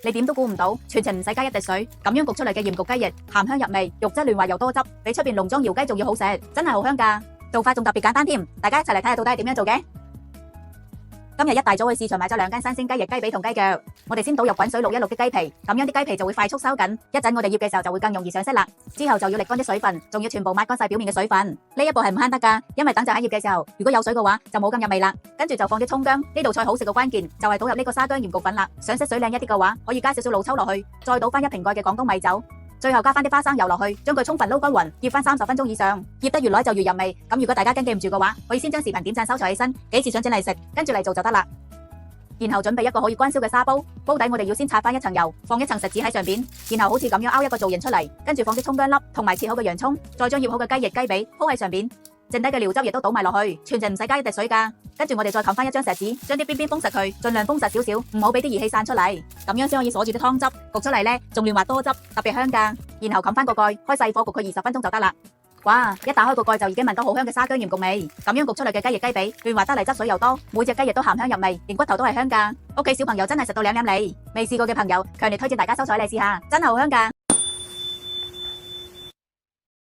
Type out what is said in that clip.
你點都估唔到，全程唔使加一滴水，咁樣焗出嚟嘅鹽焗雞翼，鹹香入味，肉質嫩滑又多汁，比出邊農莊窯雞仲要好食，真係好香㗎。做法仲特別簡單添，大家一齊嚟睇下到底係點樣做嘅。今日一大早去市場買咗2斤新鮮雞翼、雞髀同雞腳，我哋先倒入滾水渌一渌啲雞皮，咁樣啲雞皮就會快速收緊，一陣我哋醃嘅時候就會更容易上色啦。之後就要瀝乾啲水分，仲要全部抹乾晒表面嘅水分。呢一步係唔慳得㗎，因為等陣喺醃嘅時候，如果有水嘅話就冇咁入味啦。跟住就放啲蔥薑，呢道菜好食嘅關鍵就係倒入呢個沙薑鹽焗粉啦。想色水靚一啲嘅話，可以加少少老抽落去，再倒翻1瓶蓋嘅廣東米酒。最後加翻啲花生油落去，將佢充分撈均勻，醃翻30分鐘以上，醃得越耐就越入味。咁如果大家驚記唔住嘅話，可以先將視頻點讚收藏起身，幾時想整嚟食，跟住嚟做就得啦。然後準備一個可以關燒嘅砂煲，煲底我哋要先擦翻一層油，放一層錫紙喺上邊，然後好似咁樣凹一個造型出嚟，跟住放啲蔥薑粒同埋切好嘅洋蔥，再將醃好嘅雞翼、雞髀鋪喺上邊，剩低嘅料汁亦都倒埋落去，全程唔使加一滴水㗎。跟住我哋再冚翻一張錫紙，將啲邊邊封實佢，盡量封實少少，唔好俾啲儀器散出嚟，咁樣先可以鎖住啲湯汁，焗出嚟呢仲嫩滑多汁，特別香㗎。然後冚翻個蓋，開細火焗佢20分鐘就得啦。哇！一打開個蓋就已經聞到好香嘅沙薑鹽焗味，咁樣焗出嚟嘅雞翼、雞髀嫩滑得嚟，汁水又多，每隻雞翼都鹹香入味，連骨頭都係香㗎。屋企小朋友真係食到舐舐脷，未試過嘅朋友強烈推薦大家收採嚟試下，真係好香㗎。